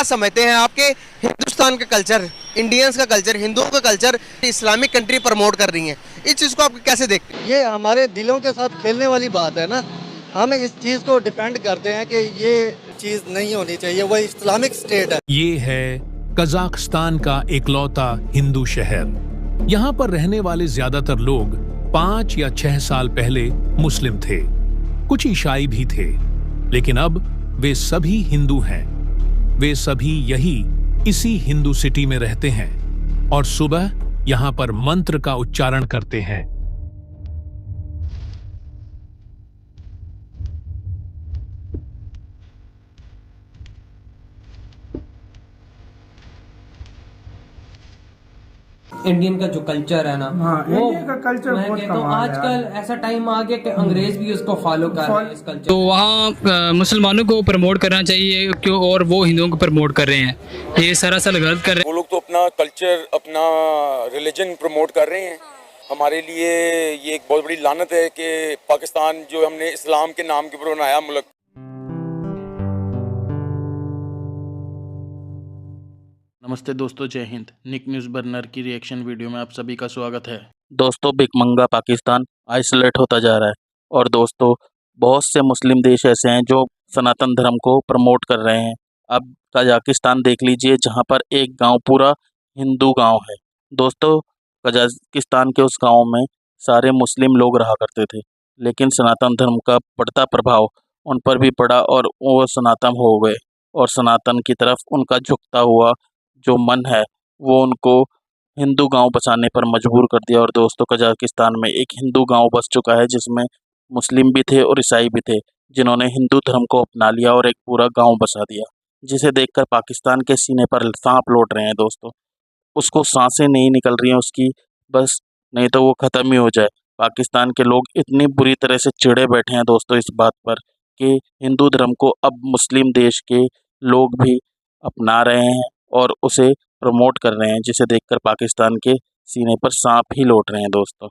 समझते हैं आपके हिंदुस्तान का कल्चर, इंडियंस का कल्चर, हिंदुओं का कल्चर इस्लामिक कंट्री प्रमोट कर रही हैं, इस चीज़ को आप कैसे देखते हैं? ये हमारे दिलों के साथ खेलने वाली बात है ना। हम इस चीज़ को डिपेंड करते हैं कि ये चीज़ नहीं होनी चाहिए, वो इस्लामिक स्टेट है। ये है कजाकिस्तान का इकलौता हिंदू शहर। यहाँ पर रहने वाले ज्यादातर लोग 5 या 6 साल पहले मुस्लिम थे, कुछ ईसाई भी थे, लेकिन अब वे सभी हिंदू हैं। वे सभी इसी हिंदू सिटी में रहते हैं और सुबह यहाँ पर मंत्र का उच्चारण करते हैं। इंडियन का जो कल्चर है ना, वो इंडिया का कल्चर मैं बहुत कहता हूँ कमाल है आजकल यार। ऐसा टाइम आ गया कि अंग्रेज भी उसको फॉलो कर रहे हैं इस कल्चर। तो वहाँ मुसलमानों को प्रमोट करना चाहिए क्यों, और वो हिंदुओं को प्रमोट कर रहे हैं, ये सरासर गलत कर रहे हैं। वो लोग तो अपना कल्चर, अपना रिलीजन प्रमोट कर रहे हैं। हमारे लिए ये एक बहुत बड़ी लानत है कि पाकिस्तान जो हमने इस्लाम के नाम के ऊपर बनाया मुल्क। नमस्ते दोस्तों, जय हिंद। निक न्यूज़ बर्नर की रिएक्शन वीडियो में आप सभी का स्वागत है। दोस्तों, भिखमंगा पाकिस्तान आइसोलेट होता जा रहा है और दोस्तों बहुत से मुस्लिम देश ऐसे हैं जो सनातन धर्म को प्रमोट कर रहे हैं। अब कजाकिस्तान देख लीजिए, जहां पर एक गांव पूरा हिंदू गांव है। दोस्तों, कजाकिस्तान के उस गांव में सारे मुस्लिम लोग रहा करते थे, लेकिन सनातन धर्म का बढ़ता प्रभाव उन पर भी पड़ा और वो सनातन हो गए और सनातन की तरफ उनका झुकता हुआ जो मन है वो उनको हिंदू गांव बसाने पर मजबूर कर दिया। और दोस्तों, कजाकिस्तान में एक हिंदू गांव बस चुका है जिसमें मुस्लिम भी थे और ईसाई भी थे, जिन्होंने हिंदू धर्म को अपना लिया और एक पूरा गांव बसा दिया, जिसे देखकर पाकिस्तान के सीने पर सांप लौट रहे हैं। दोस्तों, उसको सांसें नहीं निकल रही हैं उसकी, बस नहीं तो वो ख़त्म ही हो जाए। पाकिस्तान के लोग इतनी बुरी तरह से चिढ़े बैठे हैं दोस्तों इस बात पर कि हिंदू धर्म को अब मुस्लिम देश के लोग भी अपना रहे हैं और उसे प्रमोट कर रहे हैं, जिसे देखकर पाकिस्तान के सीने पर सांप ही लौट रहे हैं दोस्तों।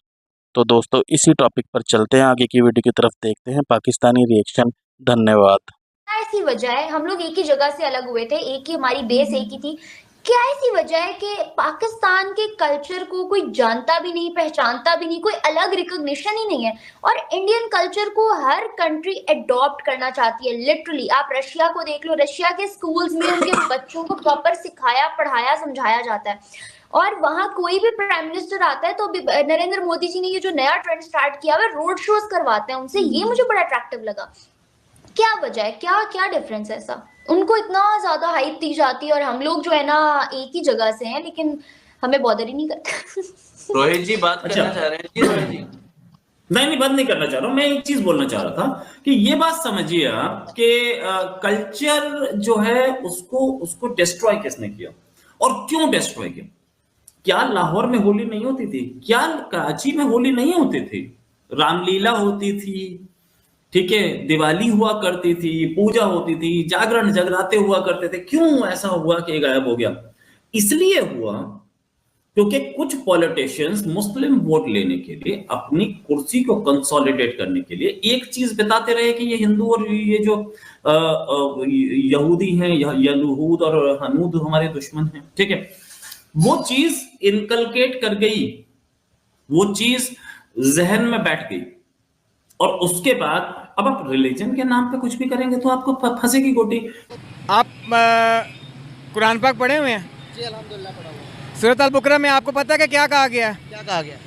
तो दोस्तों, इसी टॉपिक पर चलते हैं आगे की वीडियो की तरफ, देखते हैं पाकिस्तानी रिएक्शन। धन्यवाद। ऐसी वजह है, हम लोग एक ही जगह से अलग हुए थे, एक ही हमारी बेस एक ही थी। क्या ऐसी वजह है कि पाकिस्तान के कल्चर को कोई जानता भी नहीं, पहचानता भी नहीं, कोई अलग रिकॉग्निशन ही नहीं है, और इंडियन कल्चर को हर कंट्री अडॉप्ट करना चाहती है। लिटरली आप रशिया को देख लो, रशिया के स्कूल्स में उनके बच्चों को प्रॉपर सिखाया, पढ़ाया, समझाया जाता है, और वहां कोई भी प्राइम मिनिस्टर आता है तो नरेंद्र मोदी जी ने ये जो नया ट्रेंड स्टार्ट किया है, रोड शोज करवाते हैं उनसे। ये मुझे बड़ा अट्रैक्टिव लगा। क्या वजह है, क्या क्या डिफरेंस है ऐसा? उनको इतना ज्यादा हाइप दी जाती है और हम लोग जो है ना एक ही जगह से हैं, लेकिन हमें बॉदर ही नहीं करते। रोहित जी बात करना चाह रहे हैं जी? रोहित जी नहीं, बात नहीं करना चाह रहा हूँ। मैं एक चीज बोलना चाह रहा था कि ये बात समझिए आप कि कल्चर जो है उसको डिस्ट्रॉय किसने किया और क्यों डिस्ट्रॉय किया। क्या लाहौर में होली नहीं होती थी? क्या कराची में होली नहीं होती थी? रामलीला होती थी, ठीक है, दिवाली हुआ करती थी, पूजा होती थी, जागरण जगराते हुआ करते थे। क्यों ऐसा हुआ कि गायब हो गया? इसलिए हुआ क्योंकि कुछ पॉलिटिशियंस मुस्लिम वोट लेने के लिए, अपनी कुर्सी को कंसोलिडेट करने के लिए एक चीज बताते रहे कि ये हिंदू और ये जो यहूदी हैं, यहूद और हनूद हमारे दुश्मन हैं, ठीक है। वो चीज इनकलकेट कर गई, वो चीज जहन में बैठ गई, और उसके बाद अब आप रिलीजन के नाम पे कुछ भी करेंगे तो आपको फंसेगी गोटी। आप कुरान पाक पढ़े हुए हैं? जी अल्हम्दुलिल्लाह पढ़ा हुआ। सूरत अल बकरा में आपको पता है कि क्या कहा गया है? क्या कहा गया?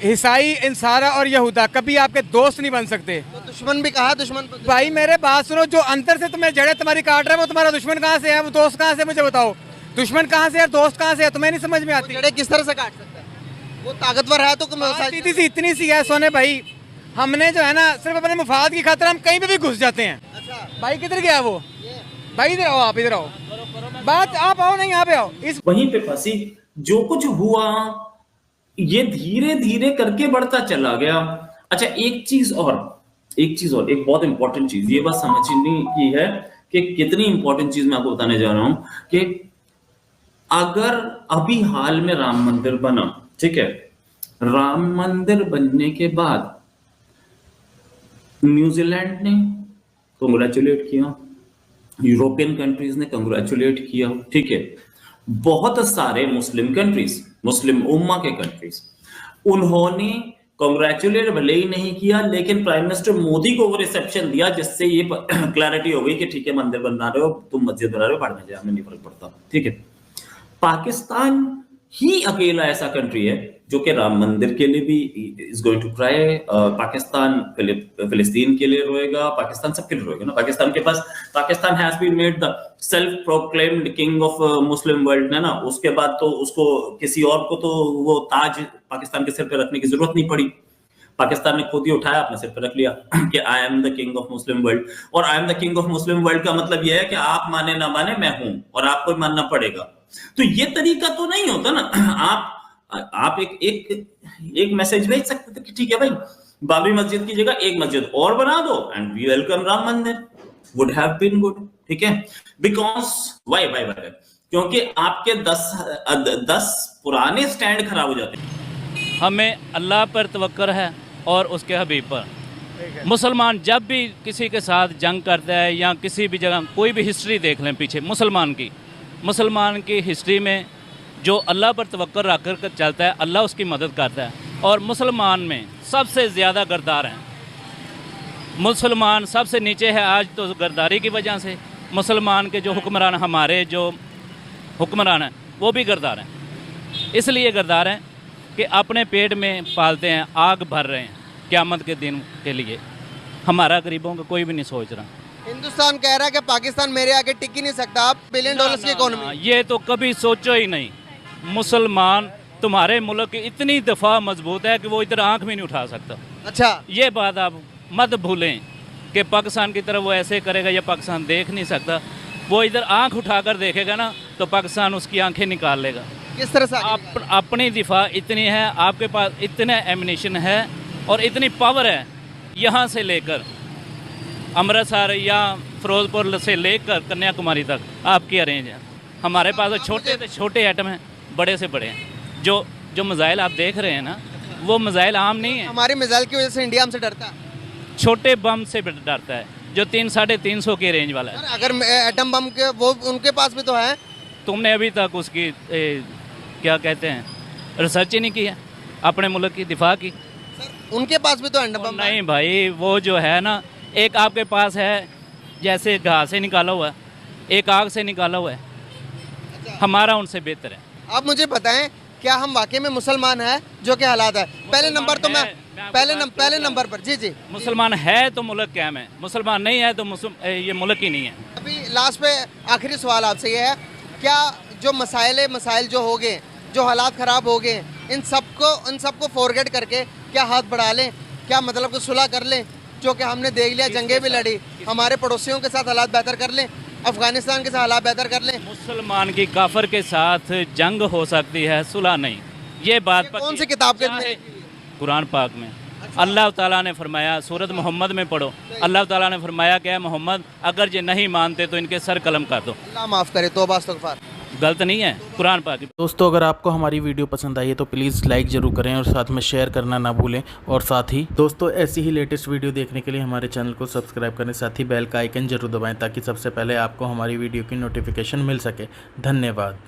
ईसाई, इंसारा और यहूदा कभी आपके दोस्त नहीं बन सकते। तो दुश्मन भी कहा, दुश्मन भाई मेरे बात सुनो, जो अंतर से तुम्हें जड़े तुम्हारी काट रहा है वो तुम्हारा दुश्मन कहाँ से है, वो दोस्त कहाँ से? मुझे बताओ, दुश्मन कहाँ से है, दोस्त कहाँ से है? तुम्हें नहीं समझ में आती। जड़े किस तरह से काट सकता है? वो ताकतवर है तो सीधी सी इतनी सी है सोने भाई, हमने जो है ना सिर्फ अपने मुफाद की खातिर हम कहीं पे भी घुस जाते हैं। अच्छा भाई किधर गया वो? भाई इधर आओ, आप इधर आओ, बात आप आओ, नहीं यहाँ पे आओ। इस वहीं पे फंसी। जो कुछ हुआ ये धीरे धीरे करके बढ़ता चला गया। अच्छा, एक चीज और, एक बहुत इंपॉर्टेंट चीज, ये बात समझने की है कि कितनी इंपॉर्टेंट चीज मैं आपको बताने जा रहा हूं कि अगर अभी हाल में राम मंदिर बना, ठीक है, राम मंदिर बनने के बाद न्यूजीलैंड ने कांग्रेचुलेट किया, यूरोपियन कंट्रीज ने कंग्रेचुलेट किया, ठीक है, बहुत सारे मुस्लिम कंट्रीज, मुस्लिम उम्मा के कंट्रीज, उन्होंने कांग्रेचुलेट भले ही नहीं किया, लेकिन प्राइम मिनिस्टर मोदी को वो रिसेप्शन दिया जिससे ये क्लैरिटी हो गई कि ठीक है, मंदिर बना रहे हो तुम, मस्जिद बना रहे हो, पढ़ने जाए, हमें नहीं फर्क पड़ता, ठीक है। पाकिस्तान ही अकेला ऐसा कंट्री है जो कि राम मंदिर के लिए भी is going to try, Pakistan फिलिस्तीन के लिए रोएगा, पाकिस्तान सबके लिए रोएगा ना। पाकिस्तान के पास, Pakistan has been made the self proclaimed king of Muslim world है ना, उसके बाद तो उसको किसी और को तो वो ताज पाकिस्तान के सिर पे रखने की जरूरत नहीं पड़ी, पाकिस्तान ने खुद ही उठाया अपने सिर पे रख लिया कि I am the king of Muslim world. और I am the king of Muslim world का मतलब यह है कि आप माने ना माने मैं हूं और आपको मानना पड़ेगा। तो ये तरीका तो नहीं होता ना। आप एक मैसेज भेज सकते थे कि ठीक है भाई, बाबरी मस्जिद की जगह एक मस्जिद और बना दो एंड वी वेलकम राम मंदिर, वुड हैव बीन गुड, ठीक है। बिकॉज वाई क्योंकि आपके 10 पुराने स्टैंड खराब हो जाते हैं। हमें अल्लाह पर तवक्कुल है और उसके हबीब पर। मुसलमान जब भी किसी के साथ जंग करता है या किसी भी जगह, कोई भी हिस्ट्री देख लें पीछे मुसलमान की हिस्ट्री में जो अल्लाह पर तवक्कुल रख कर चलता है, अल्लाह उसकी मदद करता है। और मुसलमान में सबसे ज़्यादा गरदार हैं, मुसलमान सबसे नीचे है आज तो गरदारी की वजह से। मुसलमान के जो हुक्मरान, हमारे जो हुक्मरान हैं वो भी गरदार हैं, इसलिए गरदार हैं कि अपने पेट में पालते हैं, आग भर रहे हैं क़यामत के दिन के लिए। हमारा गरीबों का कोई भी नहीं सोच रहा। हिंदुस्तान कह रहा है कि पाकिस्तान मेरे आगे टिक ही नहीं सकता, आप $1 बिलियन की इकोनॉमी। ये तो कभी सोचो ही नहीं। मुसलमान तुम्हारे मुल्क की इतनी दफ़ा मजबूत है कि वो इधर आंख भी नहीं उठा सकता। अच्छा, ये बात आप मत भूलें कि पाकिस्तान की तरफ वो ऐसे करेगा या पाकिस्तान देख नहीं सकता। वो इधर आंख उठाकर देखेगा ना तो पाकिस्तान उसकी आंखें निकाल लेगा। किस तरह से? अपनी दिफा इतनी है, आपके पास इतना एमिनेशन है और इतनी पावर है, यहाँ से लेकर अमृतसर या फिरोजपुर से लेकर कन्याकुमारी तक आपकी अरेंज है। हमारे पास तो छोटे से छोटे एटम हैं, बड़े से बड़े हैं। जो मिसाइल आप देख रहे हैं ना, वो मिसाइल आम नहीं है। हमारे मिसाइल की वजह से इंडिया हमसे डरता है। छोटे बम से डरता है जो 300-350 की रेंज वाला है। अगर एटम बम के वो उनके पास भी तो है। तुमने अभी तक उसकी क्या कहते हैं, रिसर्च ही नहीं की है अपने मुल्क की दिफा की। सर, उनके पास भी तो एटम बम नहीं भाई, वो जो है ना, एक आपके पास है जैसे घास से निकाला हुआ है, एक आग से निकाला हुआ है। हमारा उनसे बेहतर है। आप मुझे बताएं, क्या हम वाकई में मुसलमान हैं जो कि हालात है? पहले नंबर तो मैं पहले नंबर पर जी मुसलमान है तो मुल्क कायम है, मुसलमान नहीं है तो ये मुल्क ही नहीं है। अभी लास्ट पे आखिरी सवाल आपसे ये है, क्या जो मसाइल जो हो गए, जो हालात ख़राब हो गए, इन सबको फॉरगेट करके क्या हाथ बढ़ा लें, क्या मतलब को सुलह कर लें? जो कि हमने देख लिया, जंगें भी लड़ी, हमारे पड़ोसियों के साथ हालात बेहतर कर लें, अफगानिस्तान के साथ हालात बेहतर कर लें। मुसलमान की काफिर के साथ जंग हो सकती है, सुलह नहीं। ये बात कौन सी किताब के? कुरान पाक में अल्लाह ताला ने फरमाया, सूरत मोहम्मद में पढ़ो, अल्लाह ताला ने फरमाया कि मोहम्मद अगर ये नहीं मानते तो इनके सर कलम कर दो। अल्लाह माफ़ करे, तौबा इस्तग़फ़ार। गलत नहीं है कुरान पाक। दोस्तों, अगर आपको हमारी वीडियो पसंद आई है तो प्लीज़ लाइक ज़रूर करें और साथ में शेयर करना ना भूलें। और साथ ही दोस्तों, ऐसी ही लेटेस्ट वीडियो देखने के लिए हमारे चैनल को सब्सक्राइब करें, साथ ही बेल का आइकन जरूर दबाएं ताकि सबसे पहले आपको हमारी वीडियो की नोटिफिकेशन मिल सके। धन्यवाद।